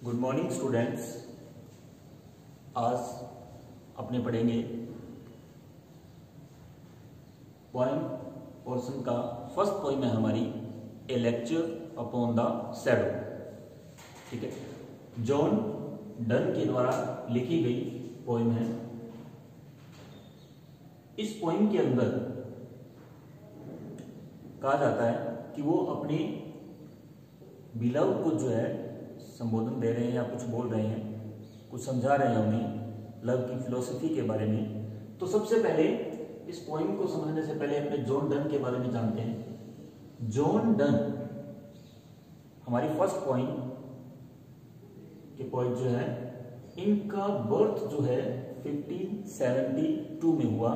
Good morning students. आज अपने पढ़ेंगे पोएम पोर्शन का फर्स्ट पोएम है हमारी ए लेक्चर अपॉन द शैडो। ठीक है, जॉन डन के द्वारा लिखी गई पोएम है। इस पोएम के अंदर कहा जाता है कि वो अपने बिलव को जो है संबोधन दे रहे हैं या कुछ बोल रहे हैं, कुछ समझा रहे हैं उन्हें लव की फिलॉसफी के बारे में। तो सबसे पहले इस पोएम को समझने से पहले अपने जॉन डन के बारे में जानते हैं। जॉन डन हमारी फर्स्ट पोएम के पोएट जो है, इनका बर्थ जो है 1572 में हुआ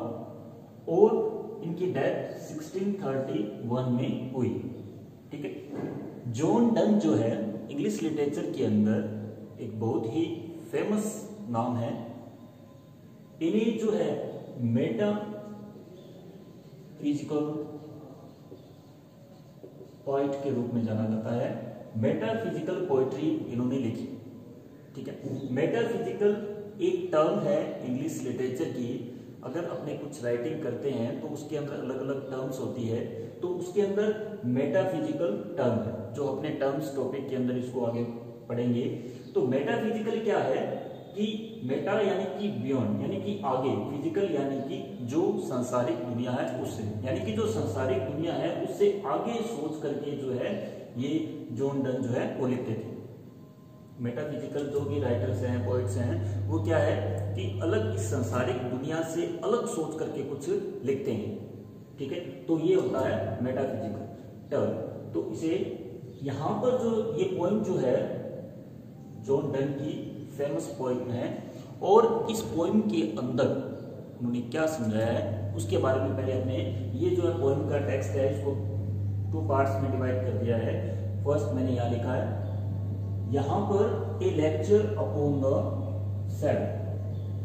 और इनकी डेथ 1631 में हुई। ठीक है, जॉन डन जो है इंग्लिश लिटरेचर के अंदर एक बहुत ही फेमस नाम है। इन्हें जो है मेटा फिजिकल पोइट के रूप में जाना जाता है। मेटाफिजिकल पोएट्री इन्होंने लिखी। ठीक है, मेटाफिजिकल एक टर्म है इंग्लिश लिटरेचर की। अगर अपने कुछ राइटिंग करते हैं तो उसके अंदर अलग अलग टर्म्स होती है, तो उसके अंदर मेटाफिजिकल टर्म है, जो अपने टर्म्स टॉपिक के अंदर इसको आगे पढ़ेंगे। तो मेटाफिजिकल क्या है कि मेटा यानी कि बियॉन्ड, यानी कि आगे, फिजिकल यानी कि जो सांसारिक दुनिया है उससे, यानी कि जो सांसारिक दुनिया है उससे आगे सोच करके जो है ये जॉन डन जो है वो लिखते थे। मेटाफिजिकल जो भी राइटर्स हैं, पोइट्स हैं, वो क्या है कि अलग इस सांसारिक दुनिया से अलग सोच करके कुछ लिखते हैं। ठीक है, तो ये होता है मेटाफिजिकल टर्म। तो इसे यहां पर जो ये पोएम जो है जॉन डन की फेमस पोएम है, और इस पोएम के अंदर उन्होंने क्या समझाया है उसके बारे में पहले हमने, ये जो है पोएम का टेक्स्ट है इसको 2 पार्ट्स में डिवाइड कर दिया है। फर्स्ट मैंने यहां लिखा है, यहां पर ए लेक्चर अपॉन द शैडो।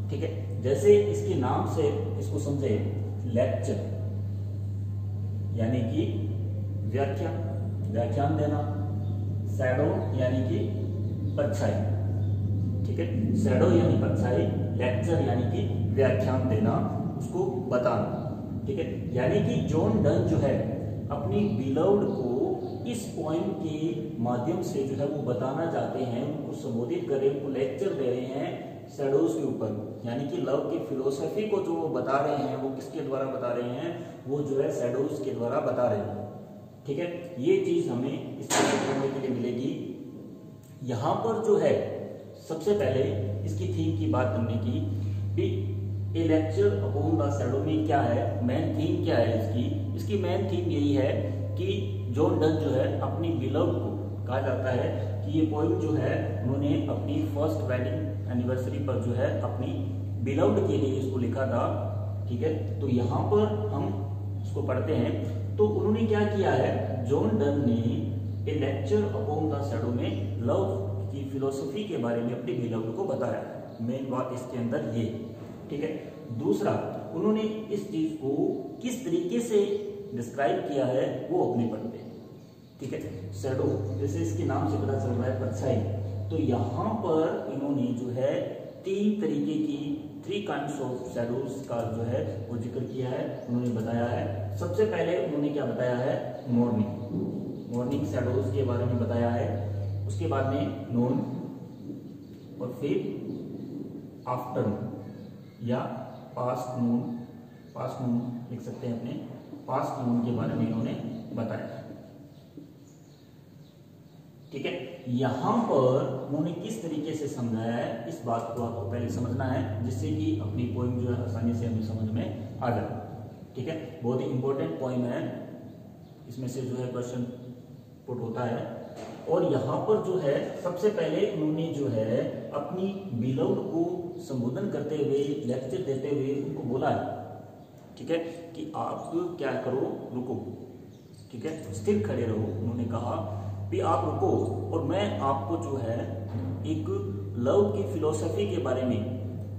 ठीक है, जैसे इसके नाम से इसको समझे, लेक्चर यानी कि व्याख्यान देना, शैडो यानी कि परछाई। ठीक है, शैडो यानी परछाई, लेक्चर यानी कि व्याख्यान देना, उसको बताना। ठीक है, यानी कि जॉन डन जो है अपनी बिलव्ड को इस पोएम के माध्यम से जो है वो बताना चाहते हैं, उनको संबोधित कर रहे हैं, उनको लेक्चर दे रहे हैं शैडोज के ऊपर, यानी कि लव की फिलोसफी को जो वो बता रहे हैं वो किसके द्वारा बता रहे हैं, वो जो है शैडोज के द्वारा बता रहे हैं। ठीक है, ये चीज हमें इस पढ़ने के लिए मिलेगी। यहां पर जो है सबसे पहले इसकी थीम की बात हमने की, ए लेक्चर अपॉन द शैडो में क्या है, मेन थीम क्या है इसकी मेन थीम यही है कि जॉन डन जो है अपनी बिलव को, कहा जाता है कि ये पोएम जो है उन्होंने अपनी फर्स्ट वेडिंग एनिवर्सरी पर जो है अपनी बिलव्ड के लिए इसको लिखा था। ठीक है, तो यहाँ पर हम इसको पढ़ते हैं। तो उन्होंने क्या किया है, जॉन डन ने ए लेक्चर अपॉन द शैडो में लव की फिलोसफी के बारे में अपनी बिलव्ड को बताया है। मेन बात इसके अंदर ये। ठीक है, दूसरा उन्होंने इस चीज को किस तरीके से डिस्क्राइब किया है वो अपने पढ़ते हैं। ठीक है, शैडो जैसे इसके नाम से पता चल रहा है परछाई, तो यहाँ पर इन्होंने जो है 3 तरीके की 3 काइंड्स ऑफ शैडोज का जो है वो जिक्र किया है, उन्होंने बताया है। सबसे पहले उन्होंने क्या बताया है, मॉर्निंग शैडोज के बारे में बताया है, उसके बाद में नून, और फिर आफ्टरनून या पास्ट नून लिख सकते हैं अपने, पास्ट नून के बारे में इन्होंने बताया। ठीक है, यहां पर उन्होंने किस तरीके से समझाया है इस बात को आपको पहले समझना है, जिससे कि अपनी पोएम जो है आसानी से हमें समझ में आ जाए। ठीक है, बहुत ही इंपॉर्टेंट पोएम है, इसमें से जो है क्वेश्चन पुट होता है। और यहाँ पर जो है सबसे पहले उन्होंने जो है अपनी बिलव्ड को संबोधन करते हुए, लेक्चर देते हुए उनको बोला है, ठीक है, कि आप क्या करो, रुको। ठीक है, स्थिर खड़े रहो। उन्होंने कहा भी आप रुको और मैं आपको जो है एक लव की फिलोसफी के बारे में,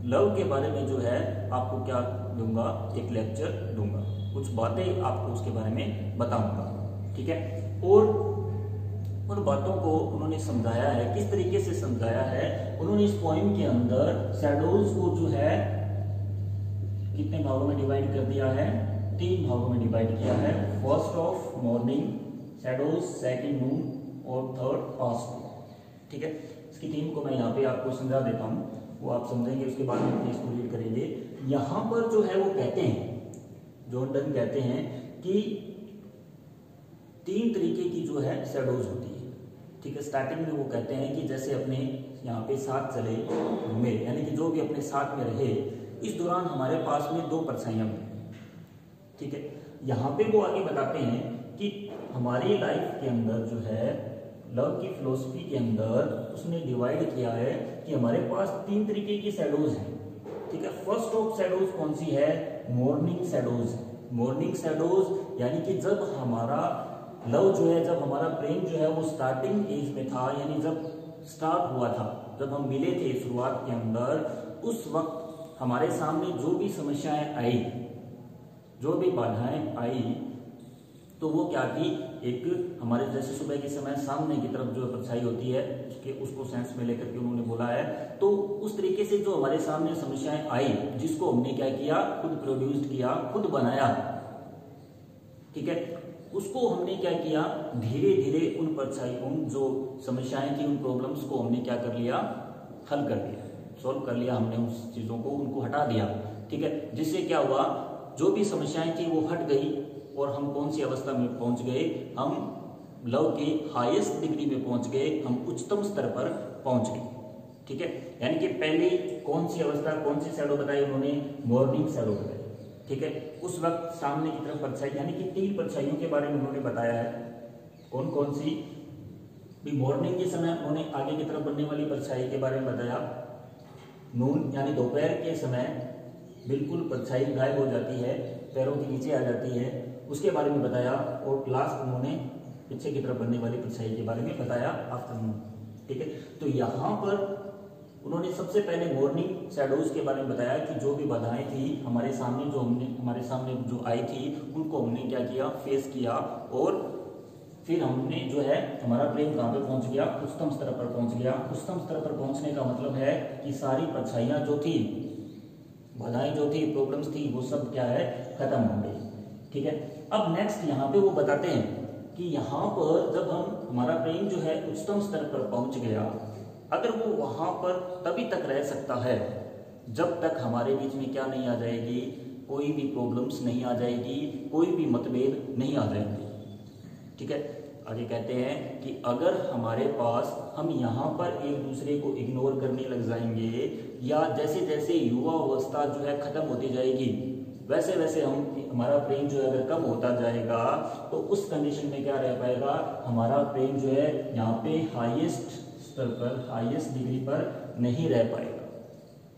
लव के बारे में जो है आपको क्या दूंगा, एक लेक्चर दूंगा, कुछ बातें आपको उसके बारे में बताऊंगा। ठीक है, और उन बातों को उन्होंने समझाया है। किस तरीके से समझाया है? उन्होंने इस पोएम के अंदर शैडोज को जो है कितने भागों में डिवाइड कर दिया है? 3 भागों में डिवाइड किया है। First of morning shadows, second noon और थर्ड पास्ट। ठीक है, इसकी थीम को मैं यहाँ पे आपको समझा देता हूँ, वो आप समझेंगे, उसके बाद में इसको रीड करेंगे। यहाँ पर जो है वो कहते हैं, जॉन डन कहते हैं कि 3 तरीके की जो है शैडोज होती है। ठीक है, स्टार्टिंग में वो कहते हैं कि जैसे अपने यहाँ पे साथ चले घूमे, यानी कि जो भी अपने साथ में रहे, इस दौरान हमारे पास में 2 परछाइयां बनी। ठीक है, यहाँ पे वो आगे बताते हैं कि हमारी लाइफ के अंदर जो है लव की फिलोसफी के अंदर उसने डिवाइड किया है कि हमारे पास 3 तरीके की शैडोज हैं। ठीक है, फर्स्ट ऑफ शैडोज कौन सी है? Morning shadows. मॉर्निंग शैडोज यानी कि जब हमारा लव जो है, जब हमारा प्रेम जो है वो स्टार्टिंग एज में था, यानी जब स्टार्ट हुआ था, जब हम मिले थे शुरुआत के अंदर, उस वक्त हमारे सामने जो भी समस्याएं आई, जो भी बाधाएं आई, तो वो क्या थी? एक हमारे जैसे सुबह के समय सामने की तरफ जो परछाई होती है उसको सेंस में लेकर के उन्होंने बोला है। तो उस तरीके से जो हमारे सामने समस्याएं आई, जिसको हमने क्या किया? खुद प्रोड्यूस्ड किया, खुद बनाया। ठीक है, उसको हमने क्या किया? धीरे धीरे उन परछाइयों, जो समस्याएं थी, उन प्रॉब्लम्स को हमने क्या कर लिया? हल कर लिया, सॉल्व कर लिया हमने उस चीजों को, उनको हटा दिया। ठीक है, जिससे क्या हुआ? जो भी समस्याएं थी वो हट गई और हम कौन सी अवस्था में पहुंच गए? हम लव के हाईएस्ट डिग्री में पहुंच गए, हम उच्चतम स्तर पर पहुंच गए। ठीक है, यानी कि पहले कौन सी अवस्था, कौन सी शैडो बताई उन्होंने? मॉर्निंग शैडो बताई। ठीक है, उस वक्त सामने की तरफ परछाई, यानी कि 3 परछाइयों के बारे में उन्होंने बताया है। कौन कौन सी? मॉर्निंग के समय उन्होंने आगे की तरफ बनने वाली परछाई के बारे में बताया। नून यानी दोपहर के समय बिल्कुल परछाई गायब हो जाती है, पैरों के नीचे आ जाती है, उसके बारे में बताया। और लास्ट उन्होंने पीछे की तरफ बनने वाली परछाई के बारे में बताया, आफ्टरनून। ठीक है, तो यहाँ पर उन्होंने सबसे पहले मॉर्निंग शैडोज के बारे में बताया कि जो भी बाधाएं थी हमारे सामने, जो हमारे सामने जो आई थी, उनको हमने क्या किया? फेस किया, और फिर हमने जो है हमारा प्रेम कहाँ पे पहुंच गया? उच्चतम स्तर पर पहुंच गया। उच्चतम स्तर पर पहुंचने का मतलब है कि सारी परछाइयां जो थी, बाधाएं जो थी, प्रॉब्लम्स थी, वो सब क्या है? खत्म हो गई। ठीक है, अब नेक्स्ट यहाँ पे वो बताते हैं कि यहाँ पर जब हमारा प्रेम जो है उच्चतम स्तर पर पहुंच गया, अगर वो वहां पर तभी तक रह सकता है जब तक हमारे बीच में क्या नहीं आ जाएगी? कोई भी प्रॉब्लम्स नहीं आ जाएगी, कोई भी मतभेद नहीं आ जाएंगे। ठीक है, आगे कहते हैं कि अगर हमारे पास हम यहाँ पर एक दूसरे को इग्नोर करने लग जाएंगे, या जैसे जैसे युवा अवस्था जो है खत्म होती जाएगी, वैसे वैसे हमारा प्रेम जो है अगर कम होता जाएगा, तो उस कंडीशन में क्या रह पाएगा? हमारा प्रेम जो है यहाँ पे हाईएस्ट स्तर पर, हाईएस्ट डिग्री पर नहीं रह पाएगा।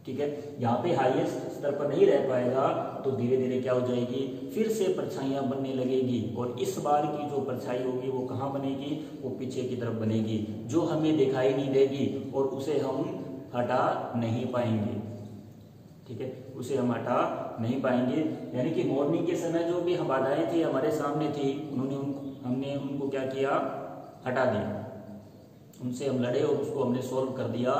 ठीक है, यहाँ पे हाईएस्ट स्तर पर नहीं रह पाएगा, तो धीरे धीरे क्या हो जाएगी? फिर से परछाइयां बनने लगेगी, और इस बार की जो परछाई होगी वो कहाँ बनेगी? वो पीछे की तरफ बनेगी, जो हमें दिखाई नहीं देगी और उसे हम हटा नहीं पाएंगे। ठीक है, उसे हम हटा नहीं पाएंगे। यानी कि मॉर्निंग के समय जो भी बाधाएं थी हमारे सामने थी, हमने उनको क्या किया? हटा दिया, उनसे हम लड़े और उसको हमने सॉल्व कर दिया।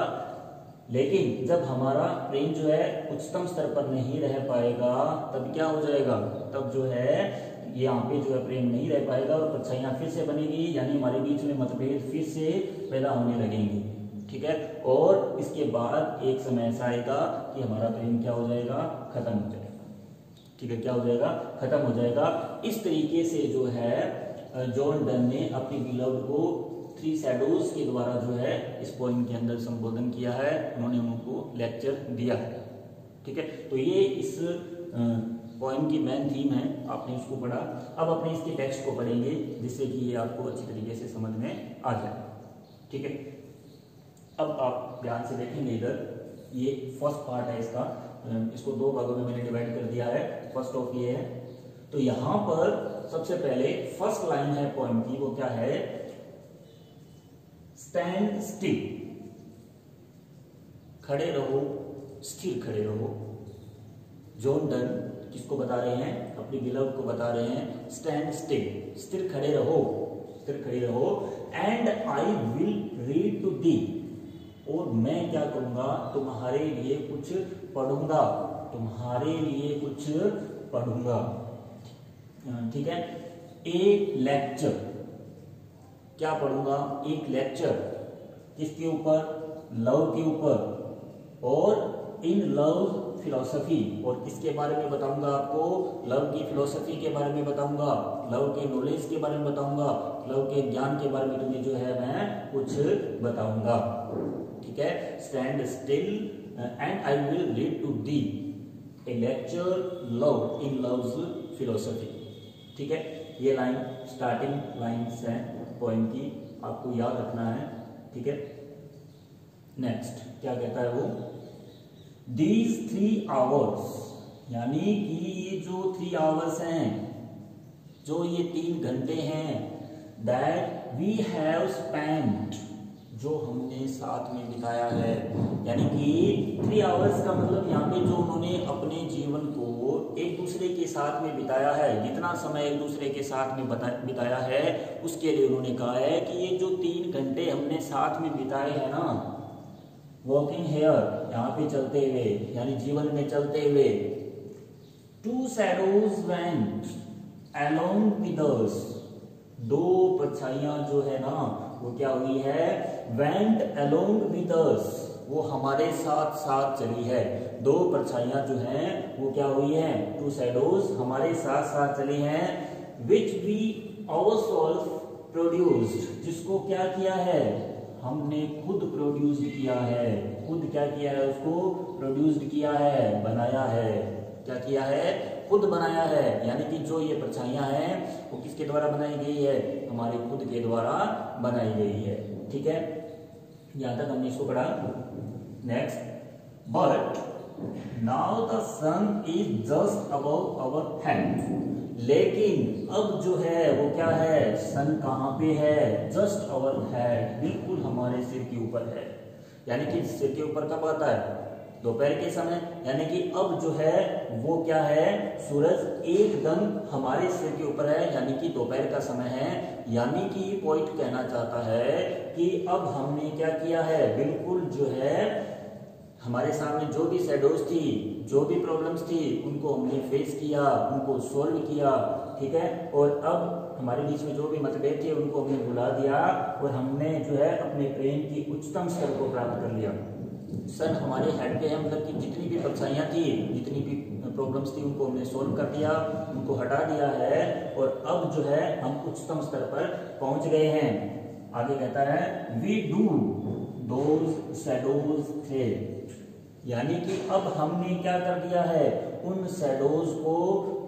लेकिन जब हमारा प्रेम जो है उच्चतम स्तर पर नहीं रह पाएगा, तब क्या हो जाएगा? तब जो है यहाँ पे जो है प्रेम नहीं रह पाएगा और परछाइयां फिर से बनेगी, यानी हमारे बीच में मतभेद फिर से पैदा होने लगेंगे। ठीक है, और इसके बाद एक समय ऐसा आएगा कि हमारा प्रेम क्या हो जाएगा? खत्म हो जाएगा। ठीक है, क्या हो जाएगा? खत्म हो जाएगा। इस तरीके से जो है जॉन डन ने अपनी बिलव्ड को 3 शैडोज के द्वारा जो है इस पोएम के अंदर संबोधन किया है, उन्होंने उनको लेक्चर दिया है। ठीक है, तो ये इस पोएम की मेन थीम है, आपने इसको पढ़ा। अब अपने इसके टेक्स्ट को पढ़ेंगे, जिससे कि ये आपको अच्छी तरीके से समझ में आ जाए। ठीक है, अब आप ध्यान से देखेंगे, इधर ये फर्स्ट पार्ट है इसका, इसको 2 भागों में मैंने डिवाइड कर दिया है। फर्स्ट ऑफ ये है, तो यहाँ पर सबसे पहले फर्स्ट लाइन है पोएम की, वो क्या है? स्टैंड स्टिल, खड़े रहो, स्थिर खड़े रहो। जॉन डन किसको बता रहे हैं? अपनी बिलव्ड को बता रहे हैं। स्टैंड स्टिल, स्थिर खड़े रहो, स्थिर खड़े रहो। And I will read to the, और मैं क्या करूंगा, तुम्हारे लिए कुछ पढ़ूंगा, तुम्हारे लिए कुछ पढ़ूंगा। ठीक है, एक लेक्चर, क्या पढ़ूंगा, एक लेक्चर, किसके ऊपर, लव के ऊपर, और इन लव फिलॉसफी, और किसके बारे में बताऊंगा आपको, लव की फिलॉसफी के बारे में बताऊंगा, लव के नॉलेज के बारे में बताऊंगा, लव के ज्ञान के बारे में तुम्हें जो है मैं कुछ बताऊंगा। ठीक है, stand still and I will read to the a lecture love in love's philosophy. ठीक है, ये लाइन स्टार्टिंग लाइन्स है पोएम की, आपको याद रखना है। ठीक है, नेक्स्ट क्या कहता है वो, These 3 hours, यानी कि ये जो 3 hours हैं, जो ये 3 घंटे हैं, that we have spent, जो हमने साथ में बिताया है, यानी कि 3 hours का मतलब यहाँ पे जो उन्होंने अपने जीवन को एक दूसरे के साथ में बिताया है, जितना समय एक दूसरे के साथ में बिताया है, उसके लिए उन्होंने कहा है कि ये जो 3 घंटे हमने साथ में बिताए हैं ना, वॉकिंग हेयर, यहाँ पे चलते हुए, यानी जीवन में चलते हुए, two shadows went along with us, 2 परछाइयां जो है ना वो क्या हुई है, वेंट अलोंग विद अस, वो हमारे साथ साथ चली है। 2 परछाइयां जो हैं वो क्या हुई है, टू शैडोज हमारे साथ साथ चली हैं, विच वी आवरसेल्फ प्रोड्यूस्ड, जिसको क्या किया है, हमने खुद प्रोड्यूस्ड किया है, खुद क्या किया है, उसको प्रोड्यूस्ड किया है, बनाया है, क्या किया है, खुद बनाया है। यानी कि जो ये परछाइयां हैं वो किसके द्वारा बनाई गई है, हमारे खुद के द्वारा बनाई गई है। ठीक है, यहां तक हमने इसको पढ़ा। Next, but now the sun is just above our head, लेकिन अब जो है वो क्या है, सन कहां पे है, जस्ट अवर हेड, बिल्कुल हमारे सिर के ऊपर है। यानी कि सिर के ऊपर कब आता है, दोपहर के समय, यानी कि अब जो है वो क्या है, सूरज एकदम हमारे सिर के ऊपर है, यानी कि दोपहर का समय है। यानी कि पॉइंट कहना चाहता है कि अब हमने क्या किया है, बिल्कुल जो है हमारे सामने जो भी शैडोज थी, जो भी प्रॉब्लम्स थी, उनको हमने फेस किया, उनको सॉल्व किया। ठीक है, और अब हमारे बीच में जो भी मतभेद थे उनको हमने भुला दिया, और हमने जो है अपने प्रेम की उच्चतम स्तर को प्राप्त कर लिया। सन हमारे हेड पे है, मतलब कि जितनी भी परछाइयां थी, जितनी भी प्रॉब्लम्स थी, उनको हमने सॉल्व कर दिया, उनको हटा दिया है, और अब जो है हम उच्चतम स्तर पर पहुंच गए हैं। आगे कहता है, वी डू दोज शैडोज थे, यानी कि अब हमने क्या कर दिया है, उन शैडोज को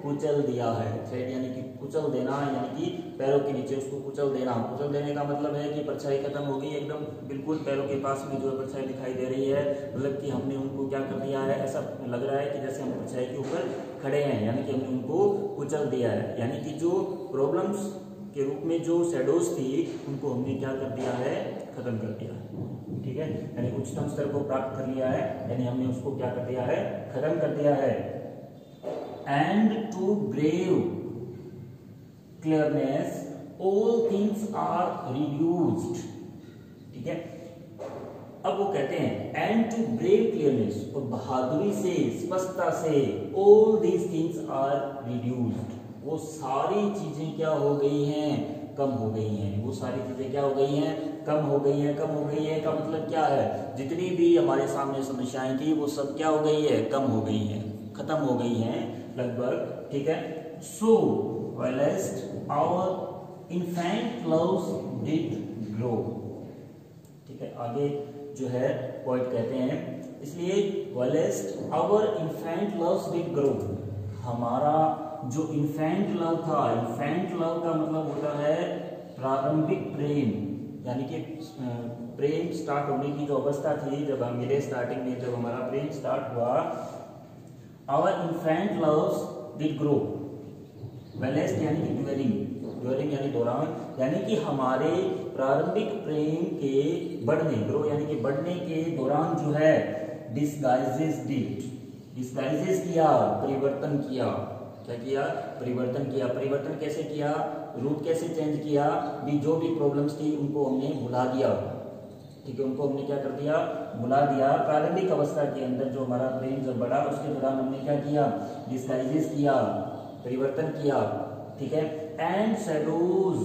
कुचल दिया है। थ्रेड यानी कि कुचल देना, यानी कि पैरों के नीचे उसको कुचल देना। कुचल देने का मतलब है कि परछाई खत्म हो गई, एकदम बिल्कुल पैरों के पास में जो है परछाई दिखाई दे रही है, मतलब कि हमने उनको क्या कर दिया है, ऐसा लग रहा है कि जैसे हम परछाई के ऊपर खड़े हैं, यानी कि हमने उनको कुचल दिया है। यानी कि जो प्रॉब्लम्स के रूप में जो शैडोज थी उनको हमने क्या कर दिया है, खत्म कर दिया है। ठीक है, यानी उच्चतम स्तर को प्राप्त कर लिया है, यानी हमने उसको क्या कर दिया है, खत्म कर दिया है। And to brave clearness all things are reduced. ठीक है, अब वो कहते हैं एंड टू ब्रेव क्लियरनेस, और बहादुरी से, स्पष्टता से, all these things are reduced, वो सारी चीजें क्या हो गई हैं, कम हो गई हैं। वो सारी चीजें क्या हो गई हैं, कम हो गई हैं। कम हो गई है का मतलब क्या है, जितनी भी हमारे सामने समस्याएं थी वो सब क्या हो गई है, कम हो गई हैं, खत्म हो गई हैं लगभग। ठीक है, सो whilst our infant loves did grow। ठीक है, आगे जो है पॉइंट कहते हैं, इसलिए whilst our infant loves did grow, हमारा जो इन्फेंट लव था, इन्फेंट लव का मतलब होता है प्रारंभिक प्रेम, यानी कि प्रेम स्टार्ट होने की जो अवस्था थी, जब हम मिले स्टार्टिंग में, जब हमारा प्रेम स्टार्ट हुआ, our infant loves did grow, वेलेस्ट यानी कि ड्यूरिंग, ड्यूरिंग यानी दौरान, यानी कि हमारे प्रारंभिक प्रेम के बढ़ने, ग्रो यानी कि बढ़ने के दौरान जो है, डिस्गाइजेस डिड, डिस्गाइजेस किया, परिवर्तन किया। क्या किया, परिवर्तन किया। परिवर्तन कैसे किया, रूट कैसे चेंज किया भी, जो भी प्रॉब्लम्स थी उनको हमने भुला दिया, ठीक है, उनको हमने क्या कर दिया, भुला दिया। प्रारंभिक अवस्था के अंदर जो हमारा ब्रेन जब बढ़ा उसके दौरान हमने क्या किया, डिस्गाइजेस किया, परिवर्तन किया, ठीक है। And shadows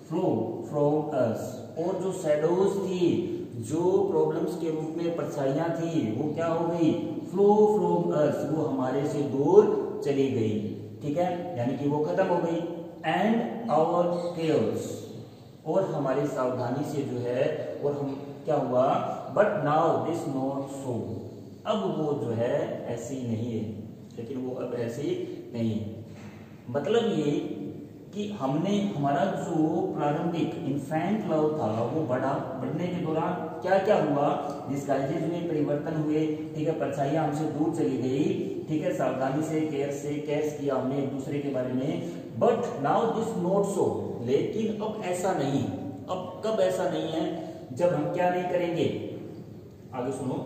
flow from us, और जो शैडोज थी, जो प्रॉब्लम्स के रूप में परछाइयां थी, वो क्या हो गई, फ्लो फ्रॉम अस, वो हमारे से दूर चली गई, ठीक है, यानी कि वो खत्म हो गई। एंड आवर केयर्स, और हमारी सावधानी से जो है, और हम क्या हुआ, but now this not so, अब वो जो है ऐसी नहीं है, लेकिन वो अब ऐसी नहीं है। मतलब ये कि हमने हमारा जो प्रारंभिक इन्फेंट लव था वो बढ़ने के दौरान क्या क्या हुआ, डिस्गाइजेज में परिवर्तन हुए, ठीक है, परछाइयां हमसे दूर चली गई, ठीक है, सावधानी से केयर से कैच किया हमने एक दूसरे के बारे में, but now this not so, लेकिन अब ऐसा नहीं। अब कब ऐसा नहीं है, जब हम क्या नहीं करेंगे, आगे सुनो,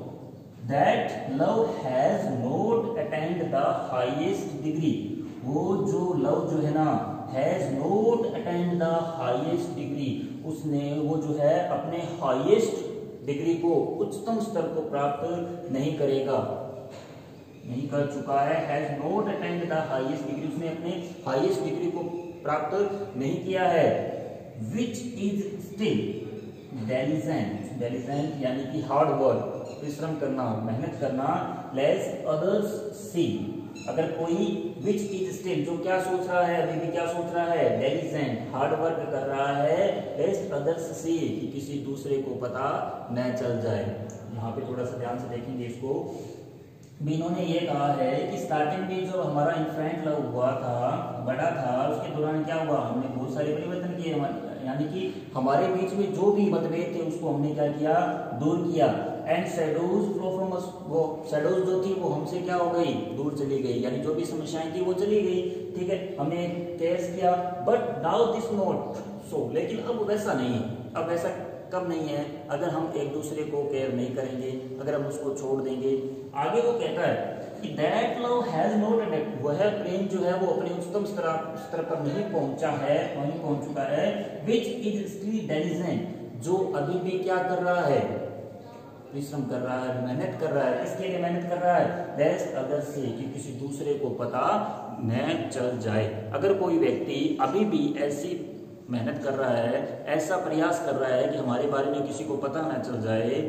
that love has not attend the highest degree, वो जो लव जो है ना, has not attend the highest degree, उसने वो जो है अपने हाईएस्ट डिग्री को, उच्चतम स्तर को प्राप्त नहीं करेगा, नहीं कर चुका है। Has not attend the highest degree, उसने अपने हाईएस्ट डिग्री को प्राप्त नहीं किया है। विच इज स्टिल डेलिजेंट, डेलिजेंट यानी कि हार्ड वर्क, परिश्रम करना, मेहनत करना, लेस अदर्स सी, अगर कोई विच इज स्टिल, जो क्या सोच रहा है, अभी भी क्या सोच रहा है, डेलिजेंट, हार्ड वर्क कर रहा है, लेस अदर्स सी, कि किसी दूसरे को पता न चल जाए। यहाँ पे थोड़ा सा ध्यान से देखेंगे इसको। इन्होंने ये कहा है कि स्टार्टिंग में जो हमारा इन्फेंट लव हुआ था, बड़ा था, उसके दौरान क्या हुआ, हमने बहुत सारे परिवर्तन किए, यानी कि हमारे बीच में जो भी मतभेद थे उसको हमने क्या किया, दूर किया। And shadows flow from us, वो शैडोज जो थी वो हमसे क्या हो गई, दूर चली गई, यानी जो भी समस्याएं थी वो चली गई, ठीक है, हमने केयर किया। But now this not so, लेकिन अब वैसा नहीं है। अब ऐसा कब नहीं है, अगर हम एक दूसरे को केयर नहीं करेंगे, अगर हम उसको छोड़ देंगे। आगे वो कहता है कि that love has not attend, वह प्रेम जो है वो अपने उच्चतम स्तर पर नहीं पहुंचा है, नहीं पहुंच चुका है। विच इज स्टिल डेलिजेंट, जो अभी भी क्या कर रहा है, परिश्रम कर रहा है, मेहनत कर रहा है। किसके लिए मेहनत कर रहा है, लेस अदर से, कि किसी दूसरे को पता न चल जाए। अगर कोई व्यक्ति अभी भी ऐसी मेहनत कर रहा है, ऐसा प्रयास कर रहा है कि हमारे बारे में किसी को पता ना चल जाए,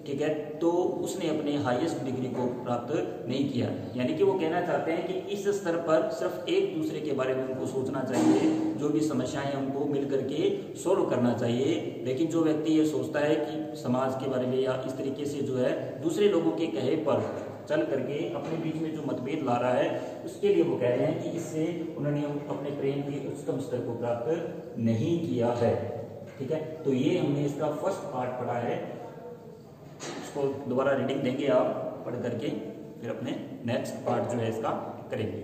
ठीक है, तो उसने अपने हाईएस्ट डिग्री को प्राप्त नहीं किया। यानी कि वो कहना चाहते हैं कि इस स्तर पर सिर्फ एक दूसरे के बारे में उनको सोचना चाहिए, जो भी समस्याएं उनको मिल करके सोल्व करना चाहिए। लेकिन जो व्यक्ति ये सोचता है कि समाज के बारे में या इस तरीके से जो है दूसरे लोगों के कहे पर चल करके अपने बीच में जो मतभेद ला रहा है, उसके लिए वो कह रहे हैं कि इससे उन्होंने अपने प्रेम के उच्चतम स्तर को प्राप्त नहीं किया है, ठीक है। तो ये हमने इसका फर्स्ट पार्ट पढ़ा है, इसको दोबारा रीडिंग देंगे आप पढ़ करके, फिर अपने नेक्स्ट पार्ट जो है इसका करेंगे।